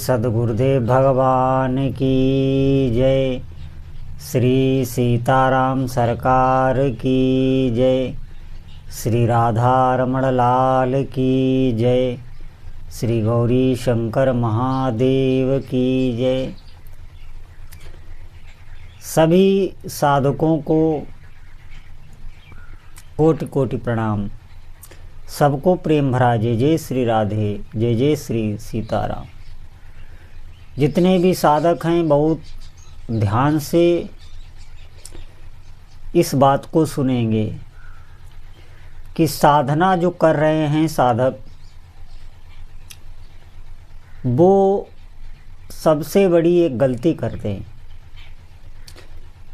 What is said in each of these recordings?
सद्गुरुदेव भगवान की जय। श्री सीताराम सरकार की जय। श्री राधा रमण लाल की जय। श्री गौरी शंकर महादेव की जय। सभी साधकों को कोटि कोटि प्रणाम। सबको प्रेम भरा जय जय श्री राधे, जय जय श्री सीताराम। जितने भी साधक हैं बहुत ध्यान से इस बात को सुनेंगे कि साधना जो कर रहे हैं साधक, वो सबसे बड़ी एक गलती करते हैं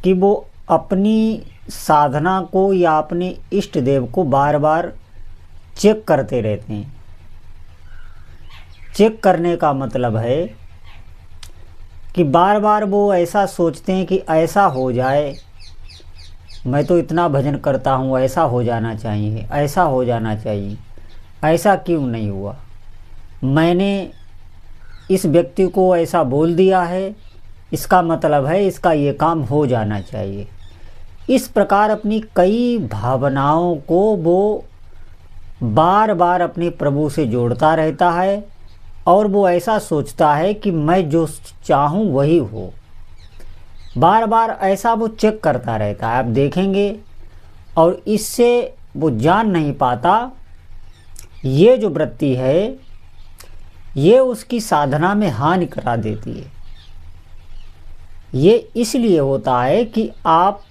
कि वो अपनी साधना को या अपने इष्ट देव को बार बार चेक करते रहते हैं। चेक करने का मतलब है कि बार बार वो ऐसा सोचते हैं कि ऐसा हो जाए, मैं तो इतना भजन करता हूँ, ऐसा हो जाना चाहिए, ऐसा हो जाना चाहिए, ऐसा क्यों नहीं हुआ, मैंने इस व्यक्ति को ऐसा बोल दिया है, इसका मतलब है इसका ये काम हो जाना चाहिए। इस प्रकार अपनी कई भावनाओं को वो बार बार अपने प्रभु से जोड़ता रहता है और वो ऐसा सोचता है कि मैं जो चाहूँ वही हो। बार बार ऐसा वो चेक करता रहता है, आप देखेंगे। और इससे वो जान नहीं पाता, ये जो वृत्ति है ये उसकी साधना में हानि करा देती है। ये इसलिए होता है कि आप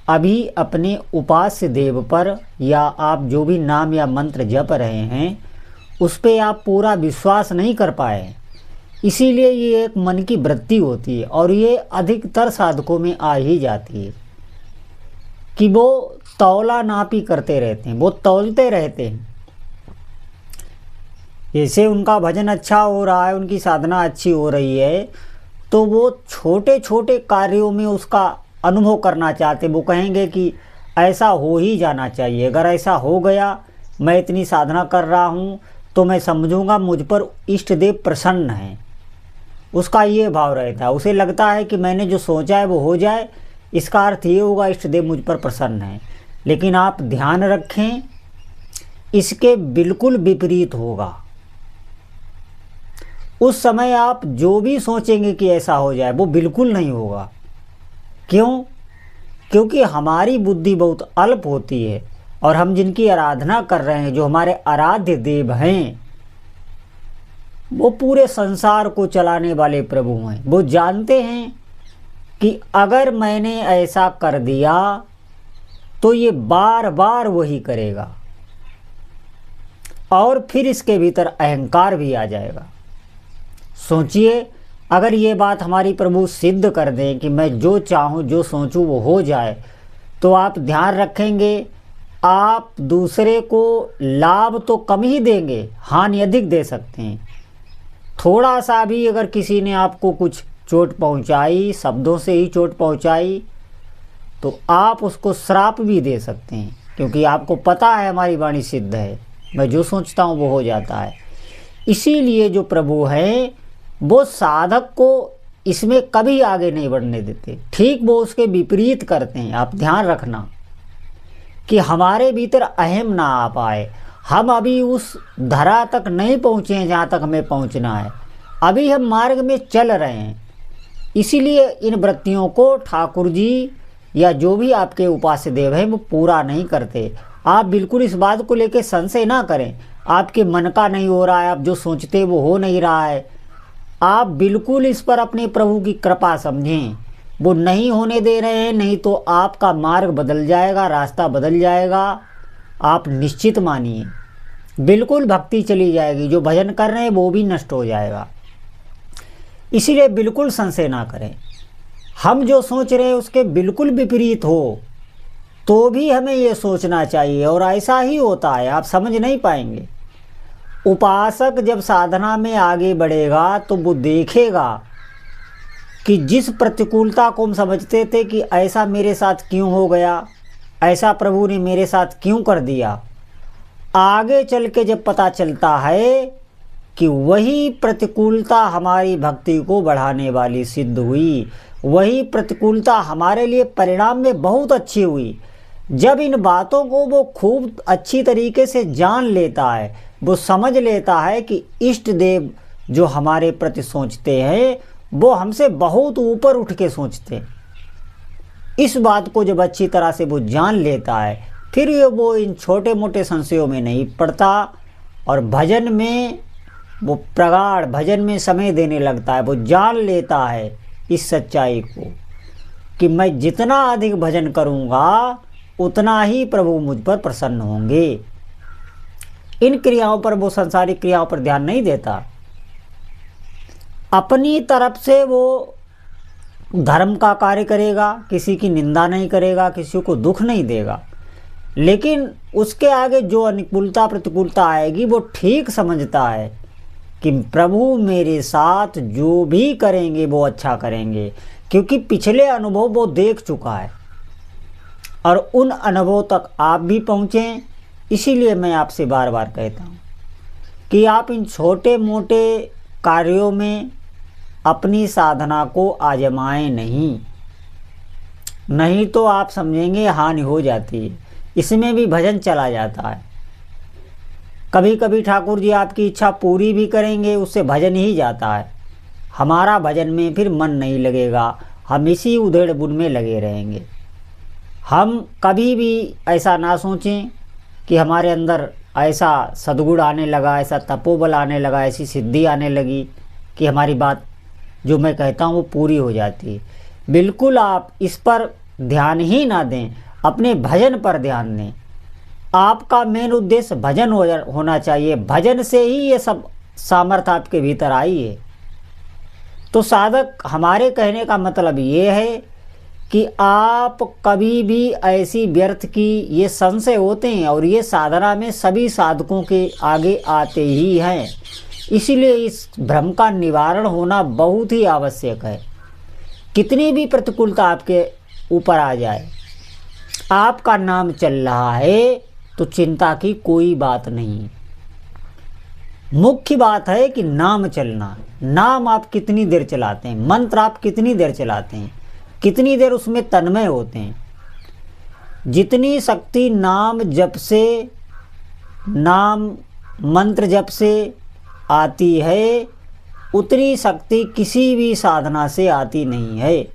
अभी अपने उपास्य देव पर या आप जो भी नाम या मंत्र जप रहे हैं उस पर आप पूरा विश्वास नहीं कर पाए। इसीलिए ये एक मन की वृत्ति होती है और ये अधिकतर साधकों में आ ही जाती है कि वो तौला नापी करते रहते हैं, वो तौलते रहते हैं। जैसे उनका भजन अच्छा हो रहा है, उनकी साधना अच्छी हो रही है, तो वो छोटे छोटे कार्यों में उसका अनुभव करना चाहते। वो कहेंगे कि ऐसा हो ही जाना चाहिए, अगर ऐसा हो गया, मैं इतनी साधना कर रहा हूँ तो मैं समझूंगा मुझ पर इष्ट देव प्रसन्न हैं। उसका ये भाव रहता है, उसे लगता है कि मैंने जो सोचा है वो हो जाए, इसका अर्थ ये होगा इष्ट देव मुझ पर प्रसन्न हैं। लेकिन आप ध्यान रखें, इसके बिल्कुल विपरीत होगा। उस समय आप जो भी सोचेंगे कि ऐसा हो जाए वो बिल्कुल नहीं होगा। क्यों? क्योंकि हमारी बुद्धि बहुत अल्प होती है और हम जिनकी आराधना कर रहे हैं, जो हमारे आराध्य देव हैं, वो पूरे संसार को चलाने वाले प्रभु हैं। वो जानते हैं कि अगर मैंने ऐसा कर दिया तो ये बार बार वही करेगा और फिर इसके भीतर अहंकार भी आ जाएगा। सोचिए, अगर ये बात हमारी प्रभु सिद्ध कर दें कि मैं जो चाहूँ जो सोचूं वो हो जाए, तो आप ध्यान रखेंगे आप दूसरे को लाभ तो कम ही देंगे, हानि अधिक दे सकते हैं। थोड़ा सा भी अगर किसी ने आपको कुछ चोट पहुंचाई, शब्दों से ही चोट पहुंचाई, तो आप उसको श्राप भी दे सकते हैं। क्योंकि आपको पता है हमारी वाणी सिद्ध है, मैं जो सोचता हूँ वो हो जाता है। इसीलिए जो प्रभु हैं वो साधक को इसमें कभी आगे नहीं बढ़ने देते, ठीक वो उसके विपरीत करते हैं। आप ध्यान रखना कि हमारे भीतर अहम ना आ पाए। हम अभी उस धरा तक नहीं पहुँचे हैं जहाँ तक हमें पहुँचना है, अभी हम मार्ग में चल रहे हैं। इसीलिए इन वृत्तियों को ठाकुर जी या जो भी आपके उपास्य देव हैं वो पूरा नहीं करते। आप बिल्कुल इस बात को लेकर संशय ना करें, आपके मन का नहीं हो रहा है, आप जो सोचते वो हो नहीं रहा है, आप बिल्कुल इस पर अपने प्रभु की कृपा समझें। वो नहीं होने दे रहे हैं, नहीं तो आपका मार्ग बदल जाएगा, रास्ता बदल जाएगा। आप निश्चित मानिए, बिल्कुल भक्ति चली जाएगी, जो भजन कर रहे हैं वो भी नष्ट हो जाएगा। इसीलिए बिल्कुल संशय ना करें। हम जो सोच रहे हैं उसके बिल्कुल विपरीत हो तो भी हमें ये सोचना चाहिए, और ऐसा ही होता है, आप समझ नहीं पाएंगे। उपासक जब साधना में आगे बढ़ेगा तो वो देखेगा कि जिस प्रतिकूलता को हम समझते थे कि ऐसा मेरे साथ क्यों हो गया, ऐसा प्रभु ने मेरे साथ क्यों कर दिया, आगे चल के जब पता चलता है कि वही प्रतिकूलता हमारी भक्ति को बढ़ाने वाली सिद्ध हुई, वही प्रतिकूलता हमारे लिए परिणाम में बहुत अच्छी हुई। जब इन बातों को वो खूब अच्छी तरीके से जान लेता है, वो समझ लेता है कि इष्ट देव जो हमारे प्रति सोचते हैं वो हमसे बहुत ऊपर उठ के सोचते हैं। इस बात को जब अच्छी तरह से वो जान लेता है, फिर वो इन छोटे मोटे संशयों में नहीं पड़ता और भजन में वो प्रगाढ़ भजन में समय देने लगता है। वो जान लेता है इस सच्चाई को कि मैं जितना अधिक भजन करूँगा उतना ही प्रभु मुझ पर प्रसन्न होंगे। इन क्रियाओं पर वो सांसारिक क्रियाओं पर ध्यान नहीं देता, अपनी तरफ से वो धर्म का कार्य करेगा, किसी की निंदा नहीं करेगा, किसी को दुख नहीं देगा, लेकिन उसके आगे जो अनुकूलता प्रतिकूलता आएगी वो ठीक समझता है कि प्रभु मेरे साथ जो भी करेंगे वो अच्छा करेंगे, क्योंकि पिछले अनुभव वो देख चुका है और उन अनुभव तक आप भी पहुँचें। इसीलिए मैं आपसे बार बार कहता हूँ कि आप इन छोटे मोटे कार्यों में अपनी साधना को आजमाएं नहीं तो आप समझेंगे हानि हो जाती है। इसमें भी भजन चला जाता है। कभी कभी ठाकुर जी आपकी इच्छा पूरी भी करेंगे, उससे भजन ही जाता है। हमारा भजन में फिर मन नहीं लगेगा, हम इसी उधेड़ बुन में लगे रहेंगे। हम कभी भी ऐसा ना सोचें कि हमारे अंदर ऐसा सद्गुण आने लगा, ऐसा तपोबल आने लगा, ऐसी सिद्धि आने लगी कि हमारी बात जो मैं कहता हूँ वो पूरी हो जाती है। बिल्कुल आप इस पर ध्यान ही ना दें, अपने भजन पर ध्यान दें। आपका मेन उद्देश्य भजन होना चाहिए। भजन से ही ये सब सामर्थ्य आपके भीतर आई है। तो साधक, हमारे कहने का मतलब ये है कि आप कभी भी ऐसी व्यर्थ की ये संशय होते हैं और ये साधना में सभी साधकों के आगे आते ही हैं। इसीलिए इस भ्रम का निवारण होना बहुत ही आवश्यक है। कितनी भी प्रतिकूलता आपके ऊपर आ जाए, आपका नाम चल रहा है तो चिंता की कोई बात नहीं। मुख्य बात है कि नाम चलना। नाम आप कितनी देर चलाते हैं, मंत्र आप कितनी देर चलाते हैं, कितनी देर उसमें तन्मय होते हैं। जितनी शक्ति नाम जप से, नाम मंत्र जप से आती है, उतनी शक्ति किसी भी साधना से आती नहीं है।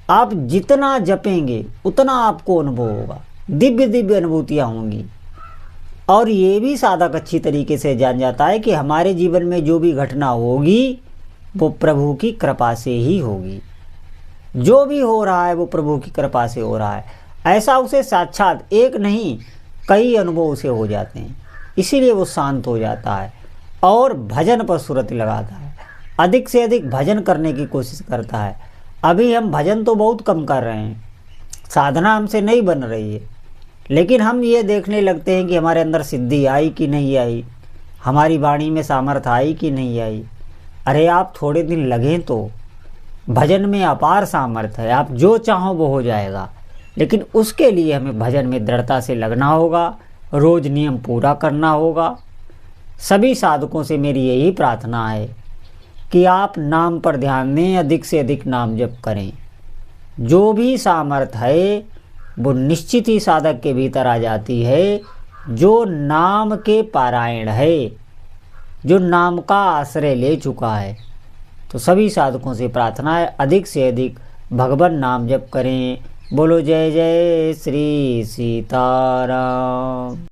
आप जितना जपेंगे उतना आपको अनुभव होगा, दिव्य दिव्य अनुभूतियाँ होंगी। और ये भी साधक अच्छी तरीके से जान जाता है कि हमारे जीवन में जो भी घटना होगी वो प्रभु की कृपा से ही होगी। जो भी हो रहा है वो प्रभु की कृपा से हो रहा है। ऐसा उसे साक्षात एक नहीं कई अनुभव उसे हो जाते हैं। इसीलिए वो शांत हो जाता है और भजन पर सुरति लगाता है, अधिक से अधिक भजन करने की कोशिश करता है। अभी हम भजन तो बहुत कम कर रहे हैं, साधना हमसे नहीं बन रही है, लेकिन हम ये देखने लगते हैं कि हमारे अंदर सिद्धि आई कि नहीं आई, हमारी वाणी में सामर्थ्य आई कि नहीं आई। अरे आप थोड़े दिन लगें तो, भजन में अपार सामर्थ्य है, आप जो चाहो वो हो जाएगा। लेकिन उसके लिए हमें भजन में दृढ़ता से लगना होगा, रोज नियम पूरा करना होगा। सभी साधकों से मेरी यही प्रार्थना है कि आप नाम पर ध्यान दें, अधिक से अधिक नाम जप करें। जो भी सामर्थ्य है वो निश्चित ही साधक के भीतर आ जाती है, जो नाम के पारायण है, जो नाम का आश्रय ले चुका है। तो सभी साधकों से प्रार्थना है अधिक से अधिक भगवान नाम जप करें। बोलो जय जय श्री सीताराम।